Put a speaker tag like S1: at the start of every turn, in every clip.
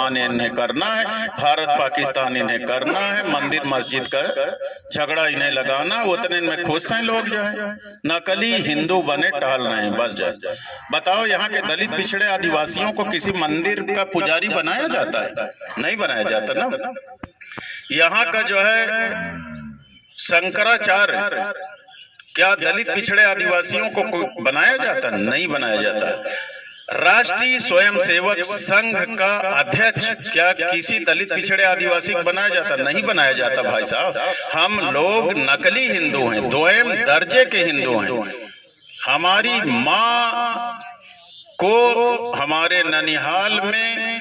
S1: मुसलमान इन्हें करना है, भारत पाकिस्तान इन्हें करना है, मंदिर मस्जिद का झगड़ा इन्हें लगाना, उतने में खुश हैं लोग जो है, नकली हिंदू बने टहल रहे हैं बस जाए। बताओ यहाँ के दलित पिछड़े आदिवासियों को किसी मंदिर का पुजारी बनाया जाता है? नहीं बनाया जाता ना। यहाँ का जो है शंकराचार्य, क्या दलित पिछड़े आदिवासियों को बनाया जाता? नहीं बनाया जाता। राष्ट्रीय स्वयंसेवक संघ का अध्यक्ष क्या किसी दलित पिछड़े आदिवासी को बनाया जाता? नहीं बनाया जाता भाई साहब। हम लोग नकली हिंदू हैं, दोयम दर्जे के हिंदू हैं। हमारी माँ को हमारे ननिहाल में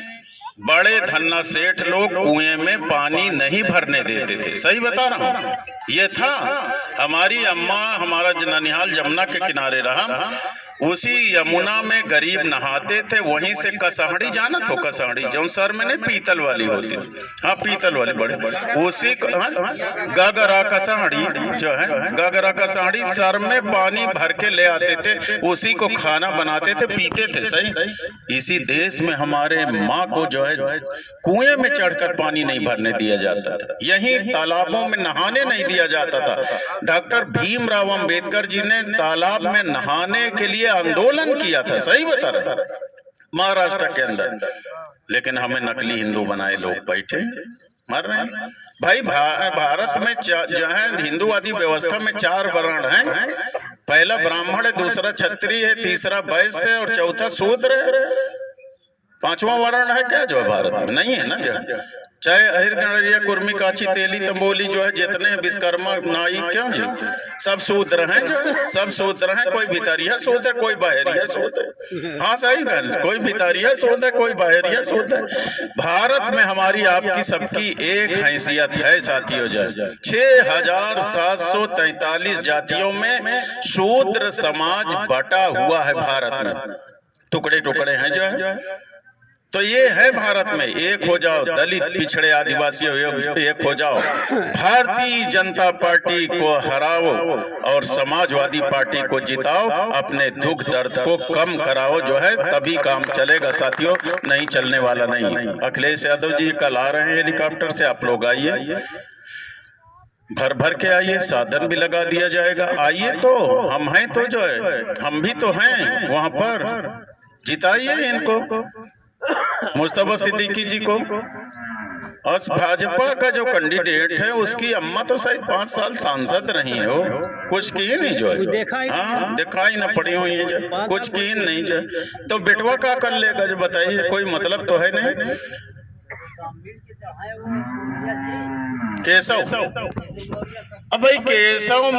S1: बड़े धन्ना सेठ लोग कुएं में पानी नहीं भरने देते थे, सही बता रहा हूँ। ये था हमारी अम्मा, हमारा ननिहाल जमुना के किनारे रहा, उसी यमुना में गरीब नहाते थे। वहीं से कसहड़ी, जाना तो कसहड़ी जो सर में नहीं पीतल वाली होती थी, हाँ पीतल वाली बड़े उसी गगरा कसहड़ी जो है, गगरा कसहड़ी सर में पानी भर के ले आते थे, उसी को खाना बनाते थे, पीते थे, सही। इसी देश में हमारे माँ को जो है कुएं में चढ़कर पानी नहीं भरने दिया जाता था, यहीं तालाबों में नहाने नहीं दिया जाता था। डॉक्टर भीमराव अंबेडकर जी ने तालाब में नहाने के लिए आंदोलन किया था, सही बता रहे, महाराष्ट्र के अंदर। लेकिन हमें नकली हिंदू बनाए लोग बैठे मर रहे हैं भाई। भारत में जो है हिंदूवादी व्यवस्था में 4 वर्ण हैं। पहला ब्राह्मण है, दूसरा क्षत्रिय है, तीसरा वैश्य है और चौथा शूद्र है। 5वां वर्ण है क्या जो भारत में? नहीं है ना। जो चाहे अहिर गणरिया कुर्मी काची तेली तंबोली जो है जितने विश्वकर्मा नाई क्यों जी सब शूद्र हैं, जो सब शूद्र हैं। कोई भितरिया शूद्र, कोई बाहरिया शूद्र। हाँ सही बात, कोई भितरिया शूद्र, कोई बाहरिया शूद्र। भारत में हमारी आपकी सबकी एक हैसियत है साथियों। जो 6743 जातियों में शूद्र समाज बटा हुआ है भारत में, टुकड़े टुकड़े हैं जो है। तो ये है भारत में, एक हो जाओ, दलित पिछड़े आदिवासियों एक हो जाओ, भारतीय जनता पार्टी को हराओ और समाजवादी पार्टी को जिताओ, अपने दुख दर्द को कम कराओ जो है, तभी काम चलेगा साथियों, नहीं चलने वाला नहीं। अखिलेश यादव जी कल आ रहे हैं हेलीकॉप्टर से, आप लोग आइए, भर भर के आइए, साधन भी लगा दिया जाएगा। आइए तो हम हैं, तो जो है हम भी तो हैं वहां पर, जिताइए इनको, मुस्तफा सिद्दीकी जी को। और भाजपा का जो कैंडिडेट है उसकी अम्मा तो शायद 5 साल सांसद रही है, वो कुछ की नहीं जो है, हाँ दिखाई ना पड़ी हुई है, कुछ की नहीं जो। तो बेटवा का कर लेगा जो, बताइए, कोई मतलब तो है नहीं। केशव, अब भाई केशव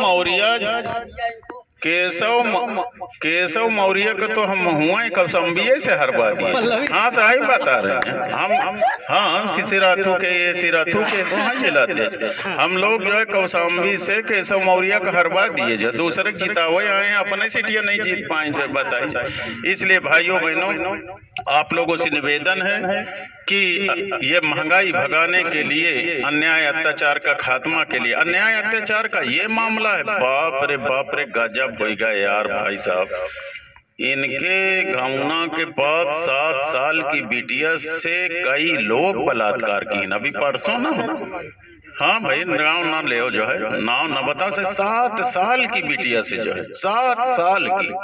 S1: मौर्य का तो हम हुआ ही कौशाम्बी से हरवा दिए। हाँ सही बता रहे हैं हम, हाँ सिराथू के, ये सिराथू के वहाँ जिलाते हम लोग जो है कौशाम्बी से केशव मौर्य का हरवा दिए, जो दूसरे जिता हुए आए, अपने सीटियाँ नहीं जीत पाए जो, बताइए। इसलिए भाइयों बहनों, आप लोगों से निवेदन है कि ये महंगाई भगाने के लिए, अन्याय अत्याचार का खात्मा के लिए, अन्याय अत्याचार का ये मामला है, बाप रे गजब हो गया यार भाई साहब। इनके गाँवना के पास 7 साल की बिटिया से कई लोग बलात्कार किए, अभी परसों ना, हाँ भाई नाम ना ले जो है, नाम न बता से 7 साल की बिटिया से जो है, 7 साल की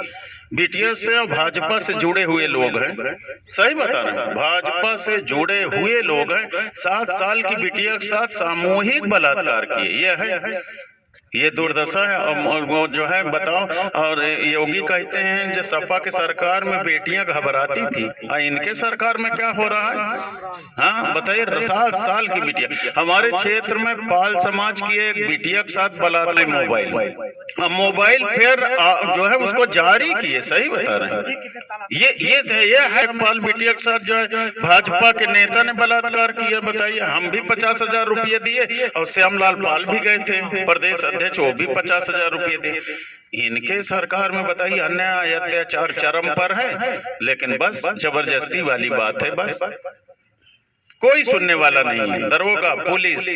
S1: बिटिया से, और भाजपा से जुड़े हुए लोग हैं, सही बता रहे हैं, भाजपा से जुड़े हुए लोग हैं, 7 साल की बिटिया के साथ सामूहिक बलात्कार किए। ये है, ये दुर्दशा है। और वो जो है बताओ, और योगी कहते हैं जो सपा के सरकार में बेटियां घबराती थी, इनके सरकार में क्या हो रहा है? हाँ बताइए, 7 साल की बिटिया। हमारे क्षेत्र में पाल समाज की एक बिटिया के साथ बलात्कार, मोबाइल फिर जो है उसको जारी किए, सही बता रहे हैं। ये है पाल बिटिया के साथ जो है भाजपा के नेता ने बलात्कार किया, बताइए। हम भी 50,000 रुपये दिए, और श्यामलाल पाल भी गए थे प्रदेश अध्यक्ष, वो भी 50,000 रुपये दिए। इनके सरकार में बताइए अन्याय अत्याचार चरम पर है, लेकिन बस जबरदस्ती वाली बात है, बस कोई सुनने वाला नहीं है। दरोगा, पुलिस,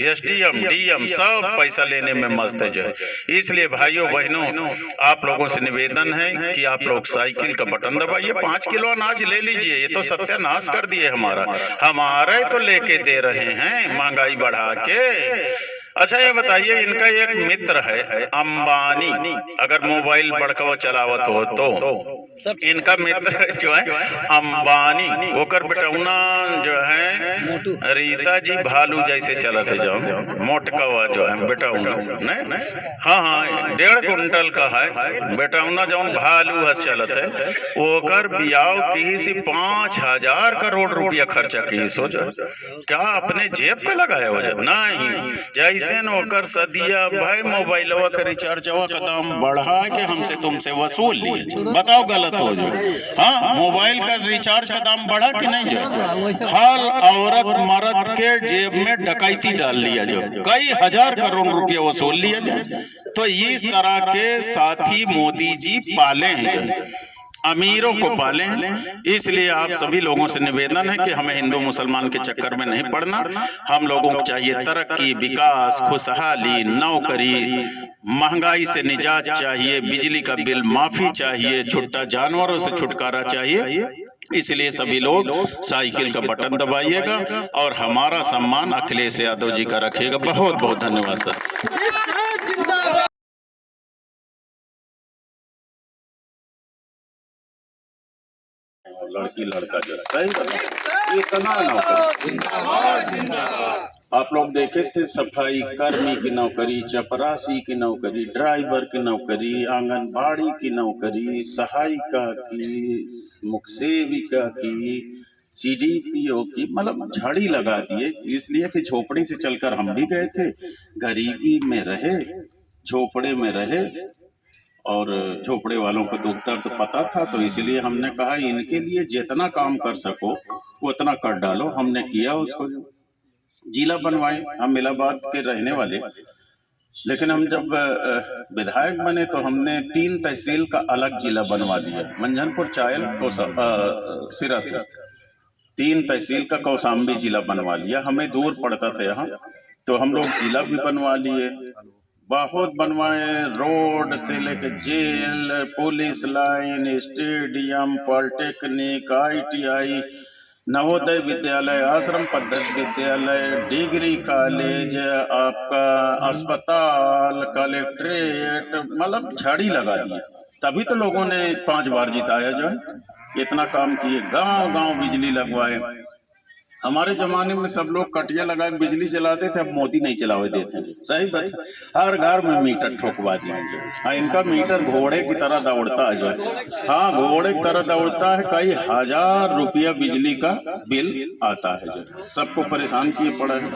S1: एसडीएम, डीएम सब पैसा लेने में मस्त है जो है। इसलिए भाइयों बहनों, आप लोगों से निवेदन है कि आप लोग साइकिल का बटन दबाइए, 5 किलो अनाज ले लीजिए। ये तो सत्यानाश कर दिए हमारे तो लेके दे रहे हैं महंगाई बढ़ा के। अच्छा ये बताइए, इनका एक मित्र है अंबानी, अगर मोबाइल बड़का चलावत हो तो इनका मित्र जो है अंबानी, ओकर बेटौना जो है रीता जी भालू जैसे चलत है, जो मोटका जो है बेटौना नहीं, हाँ 1.5 कुंटल का है बेटौना, जो भालू हस चलत है। ओकर बियाव की सी 5,000 करोड़ रुपया खर्चा की सोचो, क्या अपने जेब पे लगाया हो जाए नहीं, जैसे ओकर सदिया भाई मोबाइलवा का रिचार्जवा का दाम बढ़ा के हमसे तुमसे वसूल लिए। बताओ गलत हो जो, हाँ मोबाइल का रिचार्ज का दाम बढ़ा कि नहीं जो, हर औरत मर्द के जेब में डकैती डाल लिया जो, कई हजार करोड़ रुपया वसूल लिया जाए। तो इस तरह के साथी मोदी जी पाले हैं जो, अमीरों को पाले हैं। इसलिए आप सभी लोगों से निवेदन है कि हमें हिंदू मुसलमान के चक्कर में नहीं पड़ना। हम लोगों को चाहिए तरक्की, विकास, खुशहाली, नौकरी, महंगाई से निजात चाहिए, बिजली का बिल माफी चाहिए, छुट्टा जानवरों से छुटकारा चाहिए। इसलिए सभी लोग साइकिल का बटन दबाइएगा और हमारा सम्मान अखिलेश यादव जी का रखिएगा। बहुत बहुत धन्यवाद सर। लड़की लड़का जो सही इतना नौकरी, आप लोग देखे थे सफाई कर्मी की नौकरी, चपरासी की नौकरी, ड्राइवर की नौकरी, आंगनबाड़ी की नौकरी, सहायिका की, मुख सेविका की, सीडीपीओ की, मतलब झाड़ी लगा दिए। इसलिए कि झोपड़ी से चलकर हम भी गए थे, गरीबी में रहे, झोपड़े में रहे और झोपड़े वालों को दुख दर्द पता था, तो इसलिए हमने कहा इनके लिए जितना काम कर सको उतना कर डालो। हमने किया, उसको जिला बनवाए। हम इलाहाबाद के रहने वाले, लेकिन हम जब विधायक बने तो हमने 3 तहसील का अलग जिला बनवा दिया, मंझनपुर, चायल, सिराथू, 3 तहसील का कौशाम्बी जिला बनवा लिया। हमें दूर पड़ता था यहाँ, तो हम लोग जिला भी बनवा लिए, बहुत बनवाए, रोड से लेके jail, police line, stadium, polytechnic, ITI, Navodaya Vidyalaya, आश्रम पद्धति विद्यालय, डिग्री कॉलेज, आपका अस्पताल, कलेक्ट्रेट, मतलब झाड़ी लगा दी। तभी तो लोगों ने 5 बार जिताया जो है। इतना काम किए, गांव गांव बिजली लगवाए। हमारे जमाने में सब लोग कटिया लगा के बिजली जलाते थे, अब मोदी नहीं चलावे देते हैं। सही बात, हर घर में मीटर ठोकवा दिए। हाँ, इनका मीटर घोड़े की तरह दौड़ता है जो है, हाँ घोड़े की तरह दौड़ता है। कई हजार रुपया बिजली का बिल आता है जो, सबको परेशान किए पड़ा है।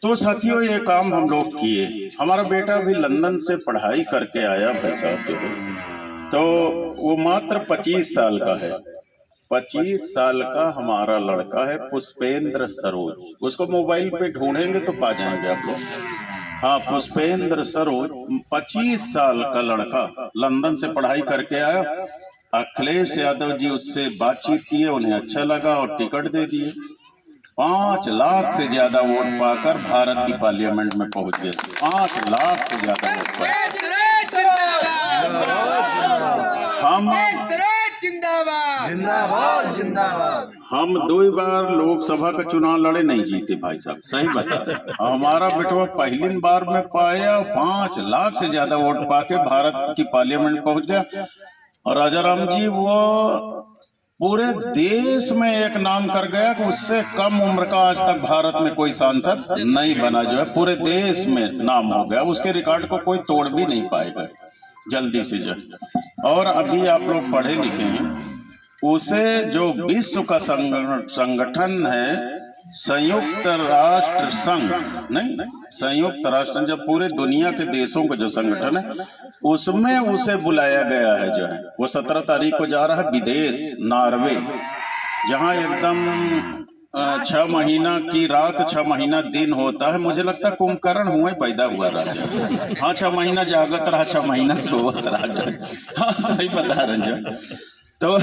S1: तो साथियों, ये काम हम लोग किए। हमारा बेटा भी लंदन से पढ़ाई करके आया भाई साहब जो, तो वो मात्र 25 साल का है। 25 साल का हमारा लड़का है, पुष्पेंद्र सरोज। उसको मोबाइल पे ढूंढेंगे तो पा जाएंगे आप लोग। हाँ, पुष्पेंद्र सरोज 25 साल का लड़का, लंदन से पढ़ाई करके आया। अखिलेश यादव जी उससे बातचीत किए, उन्हें अच्छा लगा और टिकट दे दिए। 5 लाख से ज्यादा वोट पाकर भारत की पार्लियामेंट में पहुंच गए। 5 लाख से ज्यादा वोट पाकर हम 2 बार लोकसभा का चुनाव लड़े, नहीं जीते भाई साहब, सही बता। हमारा बेटवा पहली बार में पाया, 5 लाख से ज्यादा वोट पाके भारत की पार्लियामेंट पहुंच गया। और राजाराम जी वो पूरे देश में एक नाम कर गया कि उससे कम उम्र का आज तक भारत में कोई सांसद नहीं बना जो है, पूरे देश में नाम हो गया। उसके रिकॉर्ड को कोई तोड़ भी नहीं पाएगा जल्दी से जो। और अभी आप लोग पढ़े लिखे हैं, उसे जो विश्व का संगठन है, संयुक्त राष्ट्र संघ, नहीं संयुक्त राष्ट्र, जब पूरे दुनिया के देशों का जो संगठन है, उसमें उसे बुलाया गया है जो है। वो 17 तारीख को जा रहा है विदेश, नॉर्वे, जहाँ एकदम 6 महीना की रात 6 महीना दिन होता है। मुझे लगता है कुंभकर्ण हुए पैदा हुआ रहा। हाँ, 6 महीना जागत रहा, 6 महीना सोवत रहा। हाँ, सही बता रहे जो। तो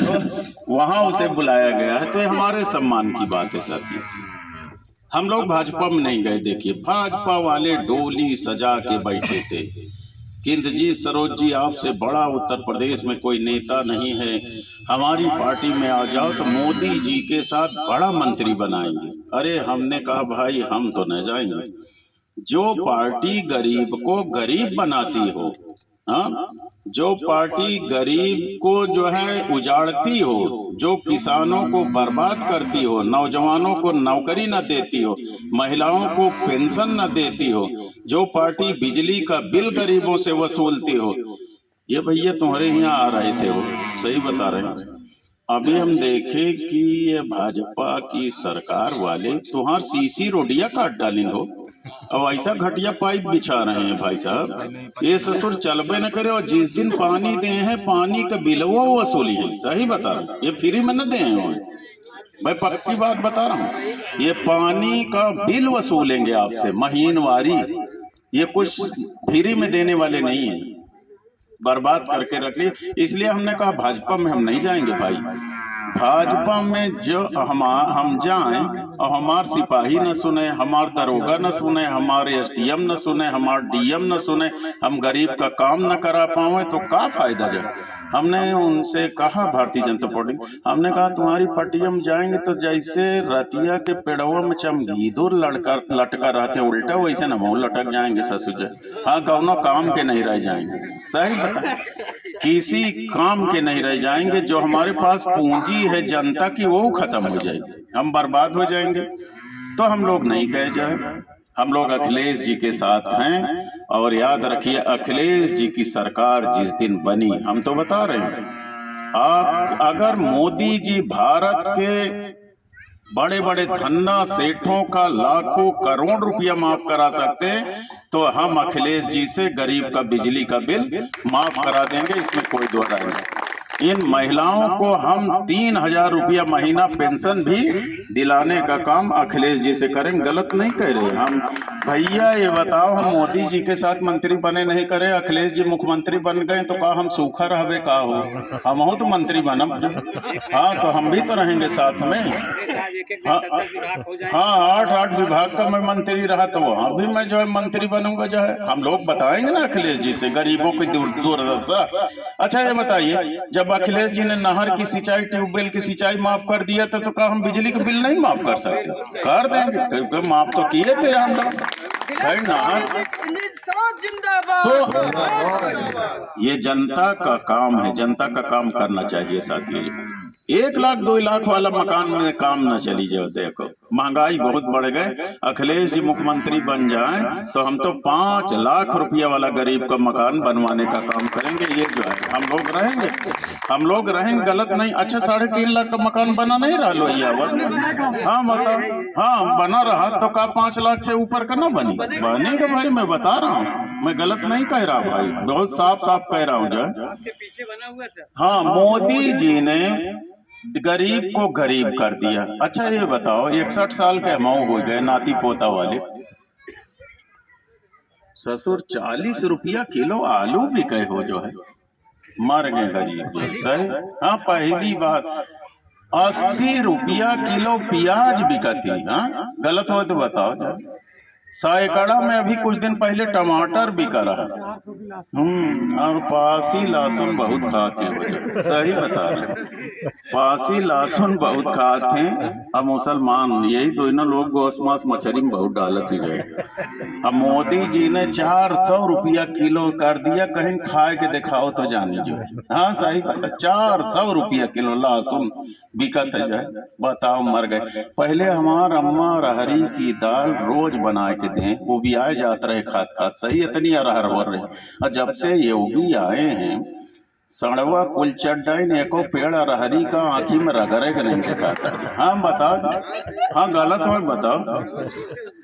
S1: वहां उसे बुलाया गया है, तो ये हमारे सम्मान की बात है साथी। हम लोग भाजपा में नहीं गए। देखिए, भाजपा वाले डोली सजा के बैठे थे। किंद जी, सरोज जी, आपसे बड़ा उत्तर प्रदेश में कोई नेता नहीं है, हमारी पार्टी में आ जाओ तो मोदी जी के साथ बड़ा मंत्री बनाएंगे। अरे हमने कहा भाई हम तो न जाएंगे। जो पार्टी गरीब को गरीब बनाती हो, हाँ, जो पार्टी गरीब को जो है उजाड़ती हो, जो किसानों को बर्बाद करती हो, नौजवानों को नौकरी न देती हो, महिलाओं को पेंशन न देती हो, जो पार्टी बिजली का बिल गरीबों से वसूलती हो, ये भैया तुम्हारे यहाँ आ रहे थे, वो सही बता रहे हैं। अभी हम देखे कि ये भाजपा की सरकार वाले तुम्हार सीसी रोडिया काट डाली हो, अब ऐसा घटिया पाइप बिछा रहे हैं भाई साहब, ये ससुर चलबे न करे। और जिस दिन पानी दे हैं, पानी का बिलवा वसूली है, सही बता रहा हूँ, ये फ्री में न दे हैं भाई, पक्की बात बता रहा हूँ। ये पानी का बिल वसूलेंगे आपसे महीनवारी, ये कुछ फ्री में देने वाले नहीं है, बर्बाद करके रख ली। इसलिए हमने कहा भाजपा में हम नहीं जाएंगे भाई। भाजपा में जो हम जाएं और हमार सिपाही न सुने, हमार दरोगा न सुने, हमारे एसडीएम न सुने, हमार डीएम न सुने, हम गरीब का काम न करा पाए तो का फायदा। जब हमने उनसे कहा, भारतीय जनता पार्टी, हमने कहा तुम्हारी पार्टियां में जाएंगे तो जैसे रतिया के पेड़वा में चमगीदुर लटका रहते उल्टा, वैसे न मुँह लटक जाएंगे ससुर। हाँ, कौनो काम के नहीं रह जाएंगे, सही बता, किसी काम के नहीं रह जाएंगे। जो हमारे पास पूंजी है जनता की, वो खत्म हो जाएगी, हम बर्बाद हो जाएंगे। तो हम लोग नहीं गए जाए, हम लोग अखिलेश जी के साथ हैं। और याद रखिए, अखिलेश जी की सरकार जिस दिन बनी, हम तो बता रहे हैं, आप अगर मोदी जी भारत के बड़े बड़े धन्ना सेठों का लाखों करोड़ रुपया माफ करा सकते, तो हम अखिलेश जी से गरीब का बिजली का बिल माफ करा देंगे, इसमें कोई दो राय नहीं। इन महिलाओं को हम 3,000 रुपया महीना पेंशन भी दिलाने का काम अखिलेश जी से करेंगे। गलत नहीं कह रहे हम भैया। ये बताओ, हम मोदी जी के साथ मंत्री बने नहीं करे, अखिलेश जी मुख्यमंत्री बन गए तो का हम सूखा रहबे का हो, हम हो तो मंत्री बनब। हाँ, तो हम भी तो रहेंगे साथ में। हाँ, 8 विभाग का मैं मंत्री रहा, तो वहाँ भी मैं जो है मंत्री बनूंगा। जो है हम लोग बताएंगे ना अखिलेश जी से गरीबों की दुर्दशा। अच्छा ये बताइए, जब अखिलेश जी ने नहर की सिंचाई, ट्यूबवेल की सिंचाई माफ कर दिया था, तो क्या हम बिजली का बिल नहीं माफ कर सकते? कर देंगे, क्योंकि माफ तो किए थे हम लोग भाई। नहर तो ये जनता का काम है, जनता का काम करना चाहिए साथियों। 1 लाख 2 लाख वाला मकान में काम न चली जाए। देखो महंगाई बहुत बढ़ गए, अखिलेश जी मुख्यमंत्री बन जाएं तो हम तो 5 लाख रुपया वाला गरीब का मकान बनवाने का काम करेंगे। ये जो है हम लोग रहेंगे, हम लोग रहेंगे, गलत नहीं। अच्छा 3.5 लाख का मकान बना नहीं रहा लोहिया? हाँ बताओ, हाँ बना रहा तो का 5 लाख से ऊपर का ना बनेगा भाई। मैं बता रहा हूँ, मैं गलत नहीं कह रहा भाई, बहुत साफ साफ कह रहा हूँ जो है। हाँ, मोदी जी ने गरीब को गरीब कर दिया। अच्छा ये बताओ, 61 साल के हमऊ हो गए, नाती पोता वाले, ससुर 40 रुपया किलो आलू भी कहे हो जो है, मर गए गरीब। सही, हाँ पहली बार 80 रुपया किलो प्याज बिकती। हाँ गलत हो तो बताओ। सायकड़ा में अभी कुछ दिन पहले टमाटर बिका रहा, और पासी लहसुन बहुत खाते हैं। सही बता रहे, पासी लहसुन बहुत खाते हैं। अब मुसलमान यही दोनों लोग गोश्त मांस मछली में बहुत डालत ही गए। अब मोदी जी ने 400 रुपया किलो कर दिया, कहीं खाए के दिखाओ तो जानी जो। हाँ सही बात है, 400 रुपया किलो लहसुन बिकत है जो है। बताओ मर गए। पहले हमार अम्मा रहरी की दाल रोज बना के दें, वो भी आए जाते रहे खात खात। सही, इतनी अरहर हो रहे। और जब से योगी आए हैं, सड़वा कुल चड्डाइन एको पेड़ अरहरी का आँखी में रगड़े के नहीं दिखाता। हाँ बताओ, हाँ गलत हो बताओ।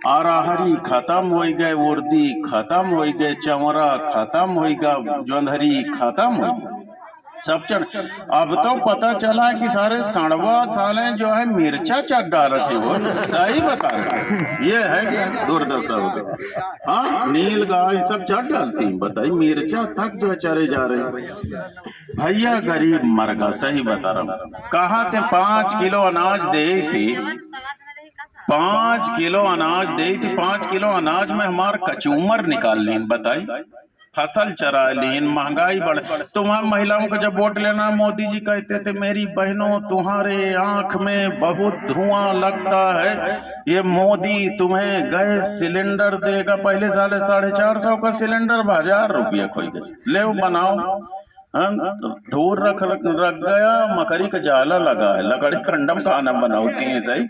S1: अरहरी खत्म हो गए, उर्दी खत्म हो गए, चवरा खत्म हो गया, जोंधरी खत्म हो गई। सब चढ़। अब तो पता चला कि सारे सड़वा साले जो है मिर्चा चट डाल रहे थे। वो सही बता रहे, ये है क्या दुर्दशा हो गई। हाँ, नील गाय सब चट डालती, बताइए मिर्चा तक जो है चरे जा रहे। भैया गरीब मर गया, सही बता रहा हूँ। कहा थे 5 किलो अनाज दे थी, 5 किलो अनाज दे थी, 5 किलो अनाज में हमार कचूमर निकाल ली, बताई फसल चरा लीन, महंगाई बढ़। तुम्हारे महिलाओं को जब वोट लेना, मोदी जी कहते थे मेरी बहनों तुम्हारे आंख में बहुत धुआं लगता है, ये मोदी तुम्हें गैस सिलेंडर देगा। पहले 450 का सिलेंडर 1000 रुपया खोई गए, ले बनाओ। धूर रख गया, मकड़ी का जाला लगा है, लकड़ी कंडम खाना बनाती है। सही,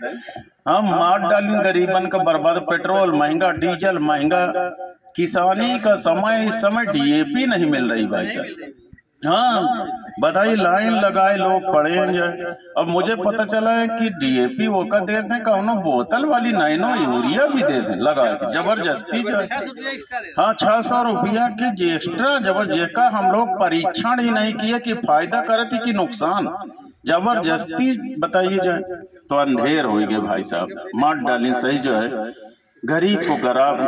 S1: हम मार डाली गरीबन का बर्बाद। पेट्रोल महंगा, डीजल महंगा, किसानी का समय, इस समय डीएपी नहीं मिल रही भाई साहब। हाँ बताइए, लाइन लगाए लोग पड़े हैं जाए। अब मुझे पता चला है कि डीएपी वो का देते हैं, कौनो बोतल वाली नैनो यूरिया भी देते हैं लगा के जबरदस्ती जो है। हाँ 600 रुपया की एक्स्ट्रा जबरदस्त का। हम लोग परीक्षण ही नहीं किए कि फायदा करे थी कि नुकसान, जबरदस्ती बताइए जाए। तो अंधेर हो गए भाई साहब, मार डाली। सही जो है, गरीब को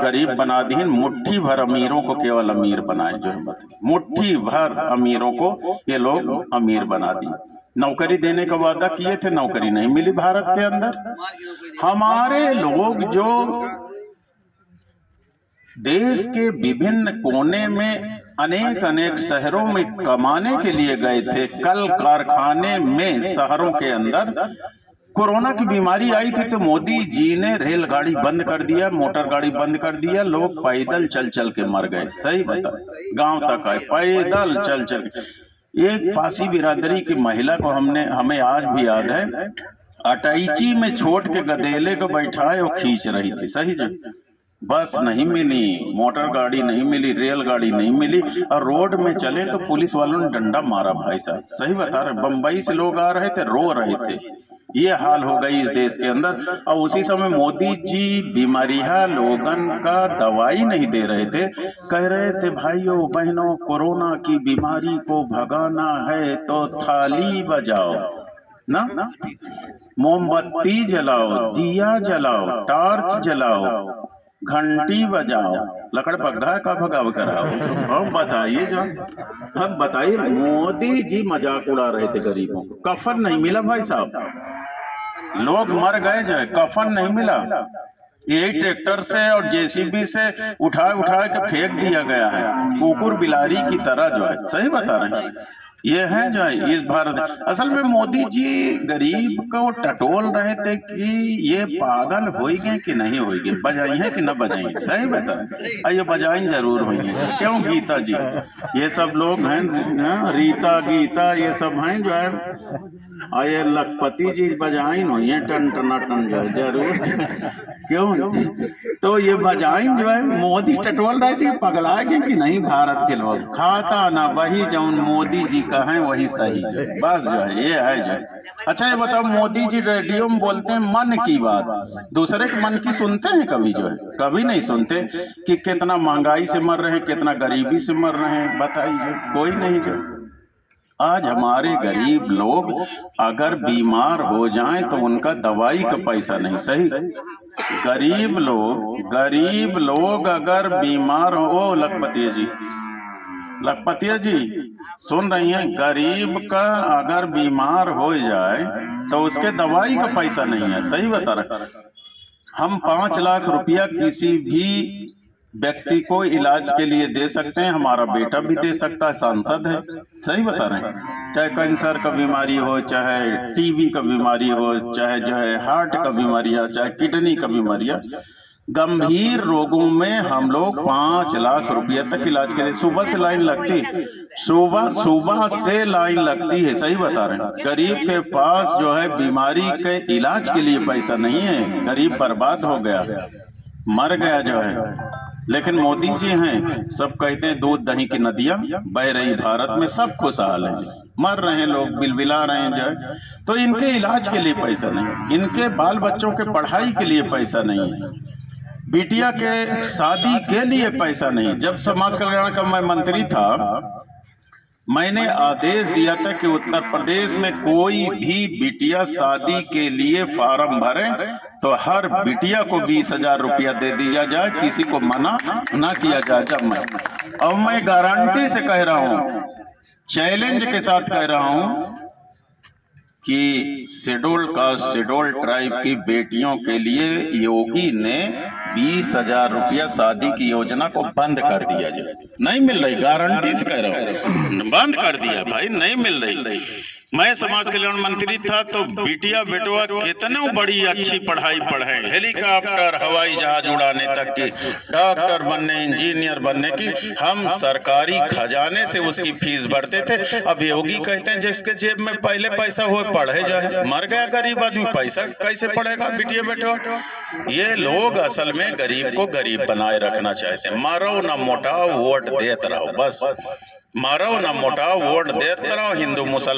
S1: गरीब बना दी, मुट्ठी भर अमीरों को केवल अमीर बनाए जो है। मुट्ठी भर अमीरों को ये लोग अमीर बना दी। नौकरी देने का वादा किए थे, नौकरी नहीं मिली भारत के अंदर। हमारे लोग जो देश के विभिन्न कोने में अनेक शहरों में कमाने के लिए गए थे, कल कारखाने में शहरों के अंदर कोरोना की बीमारी आई थी, तो मोदी जी ने रेलगाड़ी बंद कर दिया, मोटर गाड़ी बंद कर दिया, लोग पैदल चल चल के मर गए। सही बता, गांव तक आए पैदल चल चल के। एक पासी बिरादरी की महिला को हमें आज भी याद है, अटैची में छोड़ के गधेले को बैठाए वो खींच रही थी। सही जगह बस नहीं मिली, मोटर गाड़ी नहीं मिली, रेलगाड़ी नहीं मिली, और रोड में चले तो पुलिस वालों ने डंडा मारा भाई साहब। सही बता रहे, बम्बई से लोग आ रहे थे, रो रहे थे। ये हाल हो गई इस देश के अंदर। और उसी समय मोदी जी बीमारियां लोगन का दवाई नहीं दे रहे थे, कह रहे थे भाइयों बहनों कोरोना की बीमारी को भगाना है तो थाली बजाओ ना, मोमबत्ती जलाओ, दिया जलाओ, टॉर्च जलाओ, घंटी बजाओ, लकड़ पगड़ा का भगाव कराओ। हम बताइए जो, हम बताइए मोदी जी मजाक उड़ा रहे थे गरीबों को। कफन नहीं मिला भाई साहब, लोग मर गए जो है, कफन नहीं मिला। यही ट्रैक्टर से और जेसीबी से उठा के फेंक दिया गया है, कुकुर बिलारी की तरह जो है। सही बता रहे हैं, ये है जो है इस भारत। असल में मोदी जी गरीब को टटोल रहे थे कि ये पागल होइगे कि नहीं होइगे, बजाई है कि न बजाई। सही बता, ये बजाई जरूर होंगे। क्यों गीता जी ये सब लोग हैं, रीता गीता ये सब हैं जो है, ये लखपति जी बजाई हुई है टन टना टन जो है जरूर। क्यों तो ये बजाई जो है, मोदी टटोल रहे थे पगला के कि नहीं भारत के लोग, खाता ना वही जो मोदी जी का है वही सही जो है, बस जो है ये है जो है। अच्छा ये बताओ, मोदी जी रेडियो में बोलते हैं मन की बात, दूसरे के मन की सुनते हैं कभी जो है? कभी नहीं सुनते कि कितना महंगाई से मर रहे हैं, कितना गरीबी से मर रहे हैं, बताइए कोई नहीं जो। आज हमारे गरीब लोग अगर बीमार हो जाएं तो उनका दवाई का पैसा नहीं। सही, गरीब लोग अगर बीमार हो, लखपतिया जी सुन रही हैं, गरीब का अगर बीमार हो जाए तो उसके दवाई का पैसा नहीं है। सही बता रहे, हम 5 लाख रुपया किसी भी व्यक्ति को इलाज के लिए दे सकते हैं, हमारा बेटा भी दे सकता है, सांसद है। सही बता रहे हैं, चाहे कैंसर का बीमारी हो, चाहे टीबी का बीमारी हो, चाहे जो है हार्ट का बीमारी हो, चाहे किडनी का बीमारी हो, गंभीर रोगों में हम लोग 5 लाख रुपया तक इलाज के लिए सुबह से लाइन लगती, सुबह से लाइन लगती है। सही बता रहे हैं, गरीब के पास जो है बीमारी के इलाज के लिए पैसा नहीं है, गरीब बर्बाद हो गया, मर गया जो है। लेकिन मोदी जी हैं, सब कहते हैं दूध दही की नदियां बह रही भारत में, सब खुशहाल है, मर रहे हैं लोग, बिलबिला रहे हैं जो है। तो इनके इलाज के लिए पैसा नहीं, इनके बाल बच्चों के पढ़ाई के लिए पैसा नहीं है, बिटिया के शादी के लिए पैसा नहीं। जब समाज कल्याण का मैं मंत्री था, मैंने आदेश दिया था कि उत्तर प्रदेश में कोई भी बिटिया शादी के लिए फार्म भरे तो हर बिटिया को 20,000 रुपया दे दिया जाए, किसी को मना ना किया जाए। जब मैं गारंटी से कह रहा हूं, चैलेंज के साथ कह रहा हूं कि शेड्यूल कास्ट शेड्यूल ट्राइब की बेटियों के लिए योगी ने 20,000 रुपया शादी की योजना को बंद कर दिया जाए। नहीं मिल रही, गारंटी से कह रहा हूँ, बंद कर दिया भाई, नहीं मिल रही। मैं समाज कल्याण मंत्री था तो बिटिया बेटवा कितने बड़ी अच्छी पढ़ाई पढ़े, हेलीकॉप्टर हवाई जहाज उड़ाने तक की, डॉक्टर बनने इंजीनियर बनने की, हम सरकारी खजाने से उसकी फीस भरते थे। अब योगी कहते हैं जिसके जेब में पहले पैसा हो पढ़े जाए, मर गया गरीब आदमी, पैसा कैसे पढ़ेगा बिटिया बेटवा। ये लोग असल में गरीब को गरीब बनाए रखना चाहते हैं। मारो ना मोटाओ वोट देते रहो, बस मारो ना मोटाओ वोट देते रहो। हिंदू मुसलमान